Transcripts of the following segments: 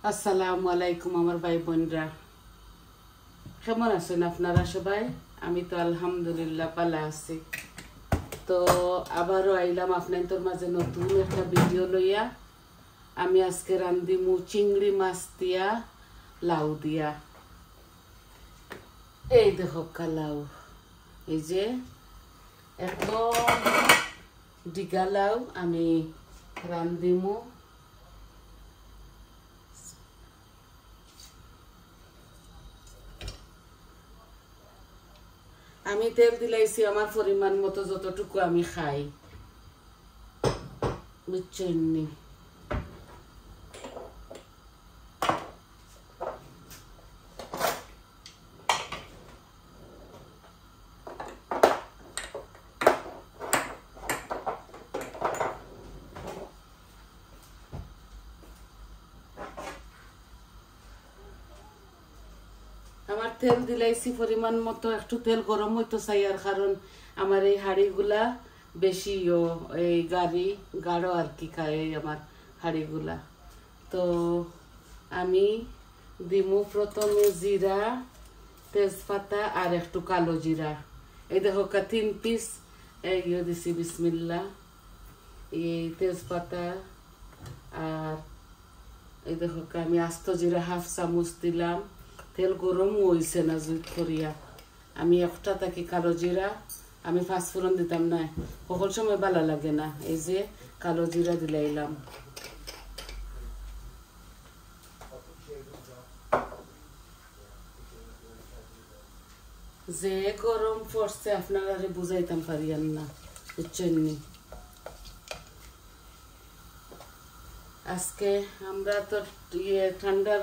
আসসালামু আলাইকুম আমার ভাই বোনরা, কেমন আছেন আপনারা সবাই? আমি তো আলহামদুলিল্লাহ ভালো আছি। তো আবারও আইলাম আপনাদের মাঝে নতুন একটা ভিডিও লইয়া। আমি আজকে রান্ধিমু চিংড়ি মাছ দিয়া লাউ দিয়া। এই দেখো লাউ, এই যে একদম ডিগা লাউ আমি রান্ধিমু। আমি তেল দিলাইছি আমার পরিমাণ মতো, যতটুকু আমি খাই, বুঝছেন নি? আমার তেল দিলাইছি পরিমাণ মতো, একটু তেল গরম হইতো চাই, আর কারণ আমার এই হাঁড়িগুলা বেশি এই গাঢ় আর কি খায় আমার হাঁড়িগুলা। তো আমি দিমু প্রথমে জিরা, তেজপাতা আর একটু কালো জিরা। এই দেখো 3 পিস দিছি, বিসমিল্লা। এই তেজপাতা আর এই দেখো আমি আস্ত জিরা 1/2 চামচ দিলাম। তেল গরম হয়েছে না জুইত করিয়া, আমি একটা থাকি কালো জিরা, আমি পাঁচফোড়ন দিতাম না, সকল সময় ভালো লাগে না। এই যে কালো জিরা দিলাইলাম। যে গরম পড়ছে আপনারা বুঝাইতাম পারিয়ান না, বুঝছেন নি? আজকে আমরা তো ঠান্ডার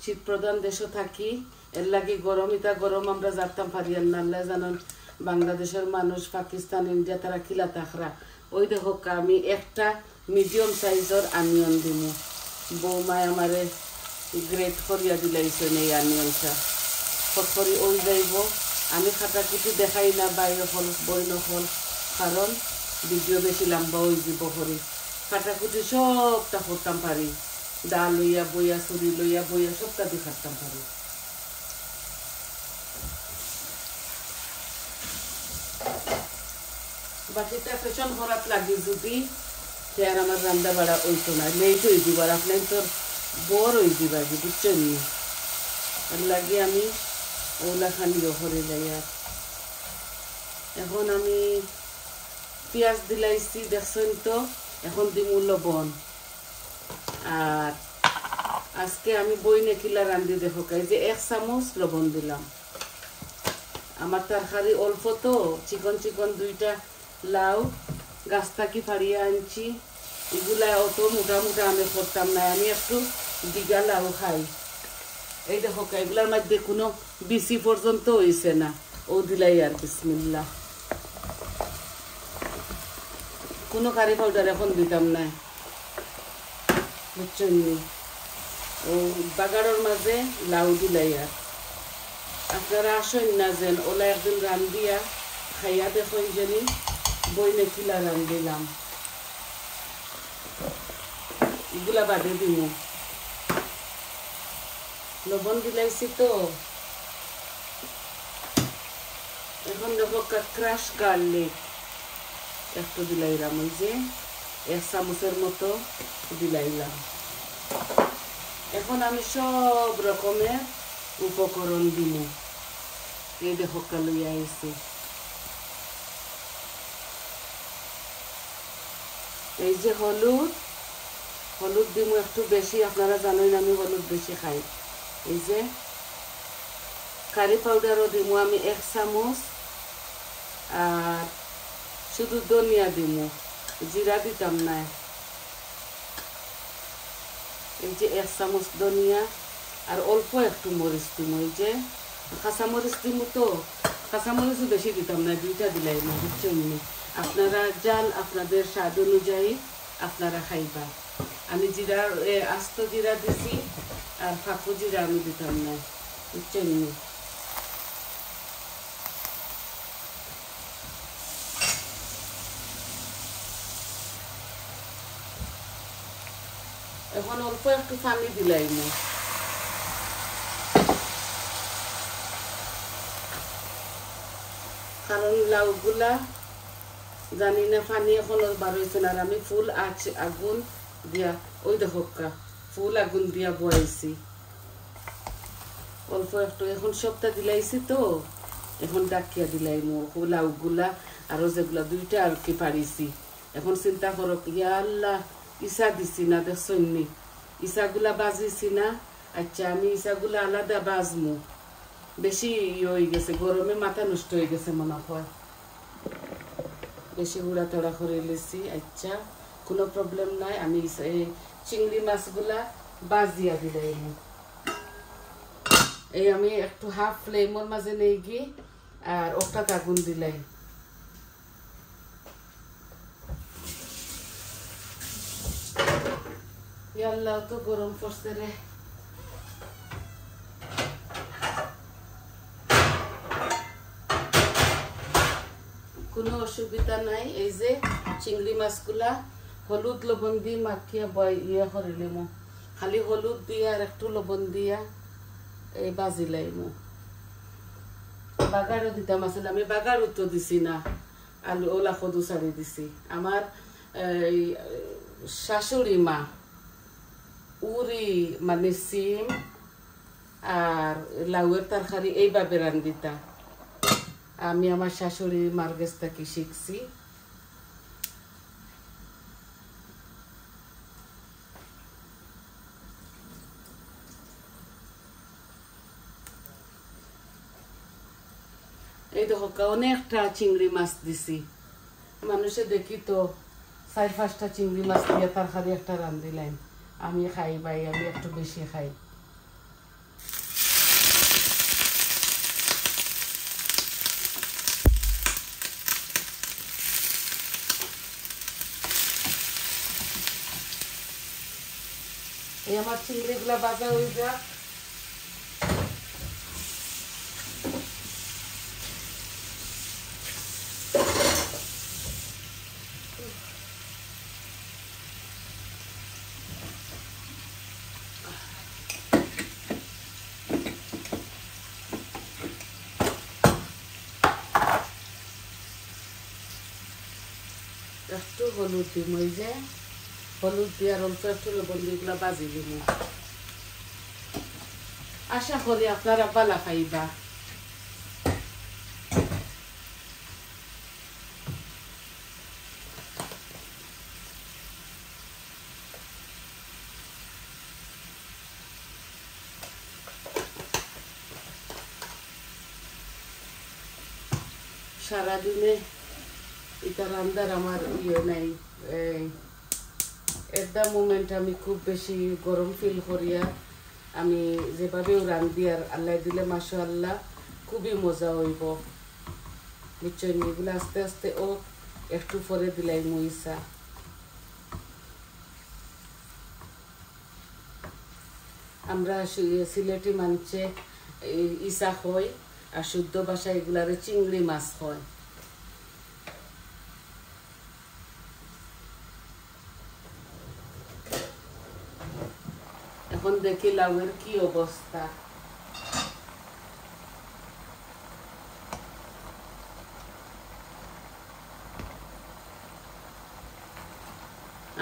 শীত প্রধান দেশও থাকি, এর লাগে গরম আমরা জানতাম পারিয়ান না। আল্লাহ জানান বাংলাদেশের মানুষ, পাকিস্তান, ইন্ডিয়া তারা খিলা তাকরা। ওই দেখো আমি একটা মিডিয়াম সাইজের আনিয়ন দিমু। বৌমায় আমারে গ্রেট করিয়া দিলাইছেন এই আনিয়নটা, করি ওই যাইব। আমি খাটাকুটি দেখাই না বাইরে হল বই নহল, কারণ ভিডিও বেশি লম্বা হয়ে যাব। করি কাটাকুটি সবটা করতাম পারি, ডাল লইয়া বইয়া, ছুরি লইয়া বইয়া সবটা দিয়ে খাটতাম পারি। বাকিটা ফেশন করাত লাগি যদি, আর আমার রান্না বাড়া ওইতো না, লেট হয়ে দিব, আর আপনার তোর বড় হয়ে দিবা, বুঝছেন? আর লাগে আমি ওলা খানিও করে যাই। আর এখন আমি পেঁয়াজ দিলাইছি, দেখছেন তো। এখন দিমু লবণ। আর আজকে আমি বই নেকিলা রান্ধি, দেখো এই যে 1 চামচ লবণ দিলাম। আমার তরকারি অল্প তো, চিকন 2টা লাউ গাছ থাকি ফাড়িয়ে আনছি। এগুলা অত মোটা আমি করতাম না, আমি একটু ডিগা লাউ খাই। এই দেখো এগুলার মধ্যে কোনো বিসি পর্যন্ত হয়েছে না, ও দিলাই। আর বিসমিল্লাহ, কোনো কারি পাউডার এখন দিতাম না, বুঝছেন? ও বাগাড়ের মাঝে লাউ দিলাই। আর আপনারা আসেন না যেন, ওলা একদিন রান্ধিয়া খাইয়া দেখুন জানি বই নেকিলা রান্ধিলাম। এগুলা বাদে দিমু, লবণ দিলাইছি তো। এখন দেখো ক্রাশ গার্লিক একটু দিলাইলাম, ওই যে 1 চামচের মতো দিলাইলাম। এখন আমি সব রকমের উপকরণ দিব। এই দেখো লইয়া আইছি, এই যে হলুদ দিব একটু বেশি, আপনারা জানেন আমি হলুদ বেশি খাই। এই যে কারি পাউডারও দিব আমি 1 চামচ। আর শুধু ধনিয়া দিব, জিরা দিতাম না। এই যে 1 চামচ ধনিয়া, আর অল্প একটু মরিচ দিব। এই যে কাঁচা মরিচ দিব, তো কাঁচা মরিচও বেশি দিতাম না, 2টা দিলাই না, বুঝছেন? আপনারা জাল আপনাদের স্বাদ অনুযায়ী আপনারা খাইবা। আমি জিরা আস্ত জিরা দিছি, আর ফাঁকু জিরা আমি দিতাম না, বুঝছেন? এখন অল্প একটু পানি দিলাইম, কারণ লাউগুলা জানি না পানি এখন বার হয়েছে না। আর আমি ফুল আগুন দিয়া, ওই দেখো ফুল আগুন দিয়া বয়াইছি অল্প একটু। এখন সবটা দিলাইছি তো, এখন ডাকিয়া দিলাইমু লাউগুলা আরো যেগুলা দুইটা আর কি পারিছি। এখন চিন্তা করো, ইয়া আল্লাহ ইসা দিছি না, দেখছনি ইসাগুলা বাজিছি না। আচ্ছা আমি ইসাগুলা আলাদা বাজমু, বেশি হয়ে গেছে, গরমে মাথা নষ্ট হয়ে গেছে মনে হয়, বেশি উড়া তড়া করে লেছি। আচ্ছা কোনো প্রবলেম নাই, আমি এই চিংড়ি মাছগুলা বাজিয়া দিলাম। এই আমি একটু হাফ ফ্লেমর মাঝে নেই গিয়ে আর ওটা আগুন দিলাই। আল্লাহ তো গরম পড়ছে রে। কোনো অসুবিধা নাই। এই যে চিংড়ি মাছগুলা হলুদ লবণ দিয়ে মাখিয়া ইয়ে করিলাম, খালি হলুদ দিয়া আর একটু লবণ দিয়া এই বাজিলাইম। বাগারও দিতাম আসলে, আমি বাগারও তো দিছি না, আলু ওলা কদু ছাড়ি দিছি। আমার শাশুড়ি মা উরি মানে সিম আর লাউয়ের তরকারি এইভাবে রান্ধিতা, আমি আমার শাশুড়ি মার কাছ থেকে শিখছি। এই দেখো অনেকটা চিংড়ি মাছ দিছি, মানুষে দেখি তো 4-5টা চিংড়ি মাছ দিয়ে তরকারি একটা রান্ধিলাম। আমি খাই ভাই, আমি একটু বেশি খাই। এই আমার চিংড়িগুলা ভাজা হয়ে যাক। একটু হলুদ দিম, ওই যে হলুদ দিয়ে আর অল্প একটু লবণ দিগুলা বাজি দিব। আশা করি আপনারা ভালো খাইবা। সারাদিনে এটা রান্নার আমার ইয়ে নাই, এট দ্য মোমেন্ট আমি খুব বেশি গরম ফিল করিয়া আমি যেভাবেও রান্ধি, আর আল্লাহ দিলে মাশাআল্লাহ খুবই মজা হইব, বুঝছেন? এগুলো আস্তে আস্তে ও একটু পরে দিলাই মইসা। আমরা সিলেটি মানুষে ইসা হয়, আর শুদ্ধ ভাষা এগুলারে চিংড়ি মাছ হয়। এখন দেখি লাউয়ের কি অবস্থা।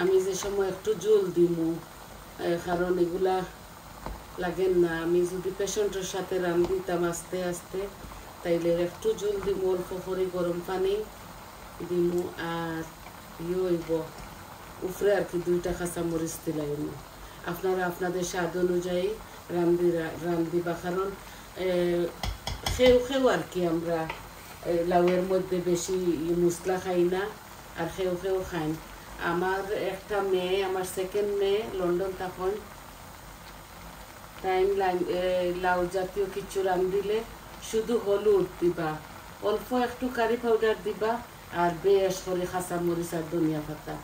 আমি যে সময় একটু জল দিমু, কারণ এগুলা লাগেন না। আমি যদি পেশেন্টের সাথে রান্ধিতাম আস্তে আস্তে, তাইলে একটু জল দিমু, অল্প করে গরম পানি দিমু, আর ইয়ে হইব উপরে আর কি 2টা কাঁচামরিচ দিলাইম। আপনারা আপনাদের স্বাদ অনুযায়ী রান্ধিবা, কারণ খেউ আর কি আমরা লাউয়ের মধ্যে বেশি মশলা খাই না, আর খেউ খাই। আমার একটা মেয়ে, আমার সেকেন্ড মেয়ে লন্ডন তখন টাইম লাউ জাতীয় কিছু রান্ধিলে শুধু হলুদ দিবা, অল্প একটু কারি পাউডার দিবা, আর বেশ করে কাঁচামরিচ আর ধনিয়া পাতা।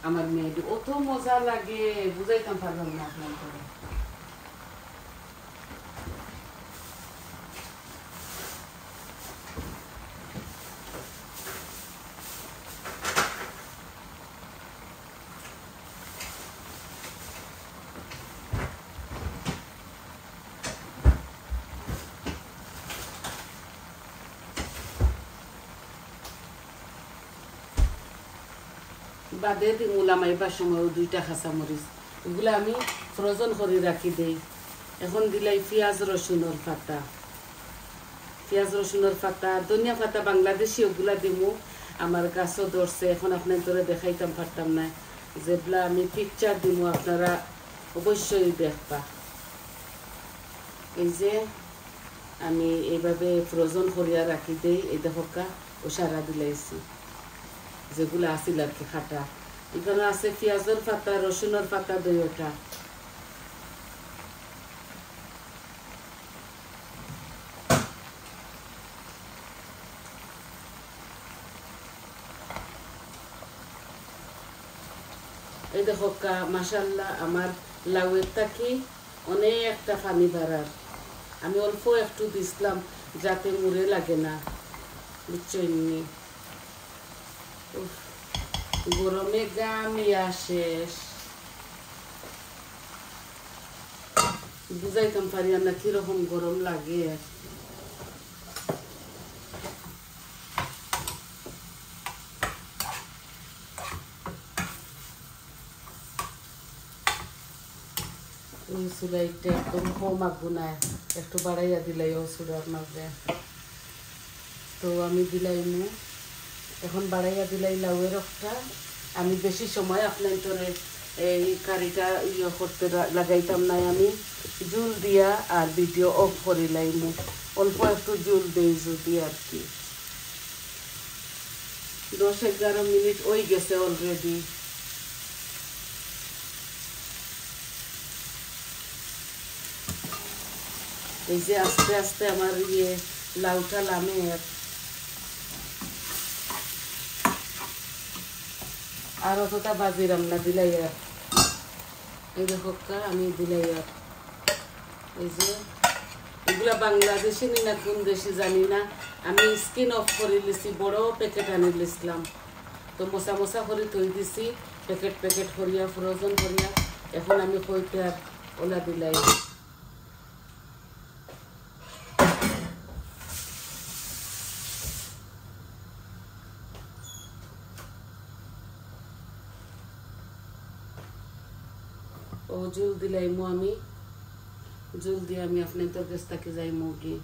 আমার মেয়েটি অত মজা লাগে, বুঝাইতাম পারলাম না আপনার। বাদে দিমুলা মাইবার সময় 2টা কাঁচামরিচ এগুলো আমি ফ্রোজেন করে রাখি দেই। এখন দিলাই পেঁয়াজ রসুনের পাতা, পেঁয়াজ রসুনের পাতা, ধনিয়া পাতা বাংলাদেশি ওগুলা দিমু। আমার গাছও ধরছে, এখন আপনার তোরে দেখাইতাম পারতাম না, যেগুলা আমি পিকচার দিমু আপনারা অবশ্যই দেখবা। এই যে আমি এইভাবে ফ্রোজেন করিয়া রাখি দেই। এই দেখা ও সারা দিলাইছি যেগুলো আসিল আর কি খাটা। এখানে আছে পেঁয়াজের পাতা, রসুনের পাতা, দুইটা। এই দেখো মাশাআল্লাহ আমার লাউয়ের থাকি অনেকটা পানি বাড়ার। আমি অল্প একটু দিছিলাম যাতে মুড়ে লাগে না, বুঝছেন? গরমে গামিয়া শেষ, বুঝাইতাম পারি না কিরকম গরম লাগে। চুলাইটা একদম কম আগুন নাই, একটু বাড়াইয়া দিলাই ও চুলার মাঝে। তো আমি দিলাই এখন বাড়াইয়া দিলাই লাউয়ের রসটা। আমি বেশি সময় আপনার তোরে এই কারিটা করতে লাগাইতাম নাই, আমি জুল দিয়া আর ভিডিও অফ করিলাই। অল্প একটু জুল দেই যদি আর কি। 10-11 মিনিট ওই গেছে অলরেডি। এই যে আস্তে আস্তে আমার লাউটা লামে। আর অতটা বাজিরাম না, দিলাই আর। এই দেখো আমি দিলাই আর। এই যে এগুলা বাংলাদেশি না কোন দেশি জানি না, আমি স্কিন অফ করে লিছি, বড় প্যাকেট আনি লিছিলাম। তো মশা মশা করে থই দিছি, প্যাকেট প্যাকেট করিয়া ফ্রোজেন করিয়া। এখন আমি কইতে আর ওলা দিলাই। ও জুল দিলাইমু আমি, জুল দিয়ে আমি আপনার তোর কাছ থেকে যাইমু কি।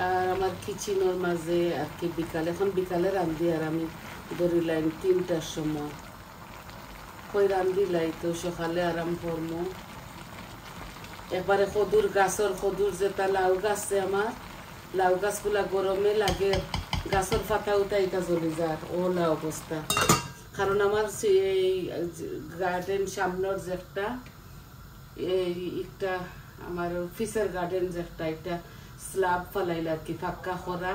আর আমার কিচেনের মাঝে আর কি বিকাল, এখন বিকালে রান্ধি। আর আমি ধরিলাম 3টার সময় কই রান্ধিলাই, তো সকালে আরাম করবো। একবারে খদুর গাছের খদুর যেটা লাউ গাছে আমার, লাউ গাছগুলা গরমে লাগে, গাছের পাতা উঠাইটা জ্বলি যায় ওলা অবস্থা। কারণ আমার এই গার্ডেন সামনের যে একটা আমার অফিসের গার্ডেন যে একটা স্ল্যাব ফালাইলে আর কি, ফাঁকা করা,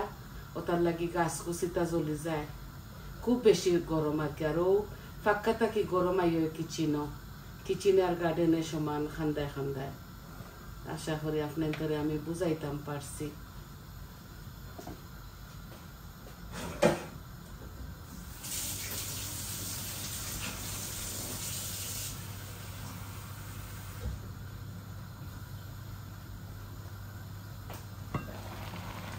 ওটার লাগি গাছ কুচিটা জ্বলি যায়। খুব বেশি গরম আর কি। আর ও ফাঁকা থাকি গরম আই কিচেনে আর গার্ডেনে সমান, খান্দায় খান্দায়। আশা করি আপনার ধরে আমি বুঝাইতাম পারছি।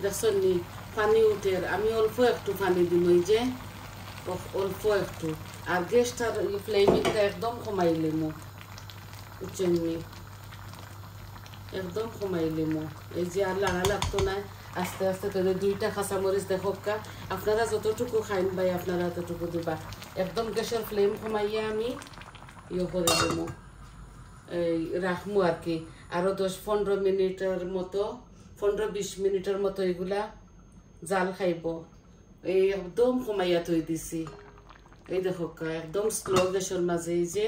দেখছেন নি পানি উঠে, আমি অল্প একটু পানি দিম, ওই যে অল্প একটু। আর গ্যাসটার ফ্লেমিংটা একদম কমাইলে বুঝছেন নি, একদম কমাইলে এই যে আর লাড়া লাগতো না। আস্তে আস্তে তো 2টা কাঁচামরিচ দেখো আপনারা যতটুকু খাইন ভাই আপনারা ততটুকু দিবা। একদম গ্যাসের ফ্লেম কমাইয়া আমি করে দেবো, এই রাখবো আর কি। আরো 10-15 মিনিটের মতো, 15-20 মিনিটের মতো এগুলা জাল খাইব। এই একদম কমাইয়া থই দিছি। এই দেখো একদম স্লো গ্যাসের মাঝে, এই যে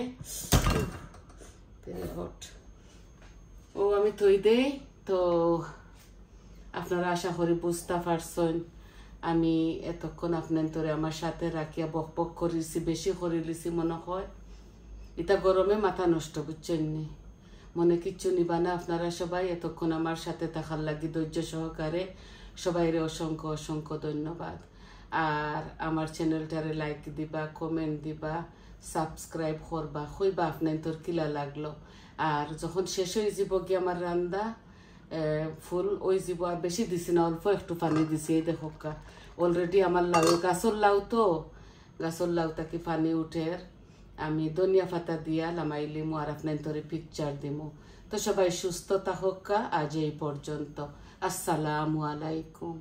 হট ও আমি থই দেই। তো আপনারা আশা করি বুঝতে পারছেন আমি এতক্ষণ আপনার তোরে আমার সাথে রাখিয়া বক বক করেছি, বেশি করে লিছি মনে হয়। এটা গরমে মাথা নষ্ট, বুঝছেন নি, মনে কিচ্ছু নিবা না। আপনারা সবাই এতক্ষণ আমার সাথে থাকার লাগি ধৈর্য সহকারে সবাইরে অসংখ্য অসংখ্য ধন্যবাদ। আর আমার চ্যানেলটারে লাইক দিবা, কমেন্ট দিবা, সাবস্ক্রাইব করবা, কইবা আপনার তোর কিলা লাগলো। আর যখন শেষ হয়ে যাব কি আমার রান্না, ফুল ওই যাব আর বেশি দিছি না, অল্প একটু পানি দিছি। এই দেখো অলরেডি আমার লাউ, গাছর লাউ তো, গাছর লাউ তাকে পানি উঠে আমি ধনিয়া পাতা দিয়া লামাইলিমু আর আপনার ধরে পিকচার দিমু। তো সবাই সুস্থ থাকা, আজ এই পর্যন্ত। আসসালামু আলাইকুম।